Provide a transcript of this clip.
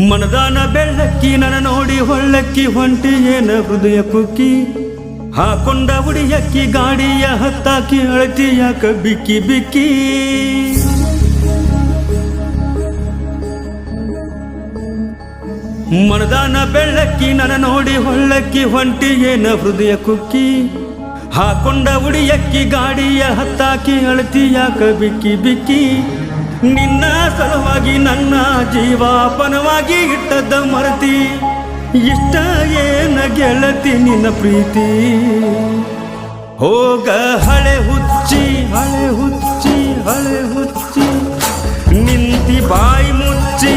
ಮನದಾನ ಬೆಳ್ಳಕ್ಕಿ ನನ್ನ ನೋಡಿ ಹೊಳ್ಳಕ್ಕಿ ಹೊಂಟಿ ಏನ ಹೃದಯ ಕುಕ್ಕಿ ಹಾಕೊಂಡ ಉಡಿಯಕ್ಕಿ ಗಾಡಿಯ ಹತ್ತಾಕಿ ಅಳತಿಯಾಕ ಬಿಕ್ಕಿ ಬಿಕ್ಕಿ ಮನದಾನ ಬೆಳ್ಳಕ್ಕಿ ನನ್ನ ನೋಡಿ ಹೊಳ್ಳಕ್ಕಿ ಹೊಂಟಿ ಏನ ಹೃದಯ ಕುಕ್ಕಿ ಹಾಕೊಂಡ ಉಡಿಯಕ್ಕಿ ಗಾಡಿಯ ಹತ್ತಾಕಿ ಅಳತಿಯಾಕ ಬಿಕ್ಕಿ ಬಿಕ್ಕಿ ನಿನ್ನ ಸಲುವಾಗಿ ನನ್ನ ಜೀವಾಪನವಾಗಿ ಇಟ್ಟದ್ದ ಮರತಿ ಇಷ್ಟ ಏನ ಗೆಳತಿ ನಿನ್ನ ಪ್ರೀತಿ ಹೋಗ ಹಳೆ ಹುಚ್ಚಿ ಹಳೆ ಹುಚ್ಚಿ ಹಳೆ ಹುಚ್ಚಿ ನಿಂತಿ ಬಾಯಿ ಮುಚ್ಚಿ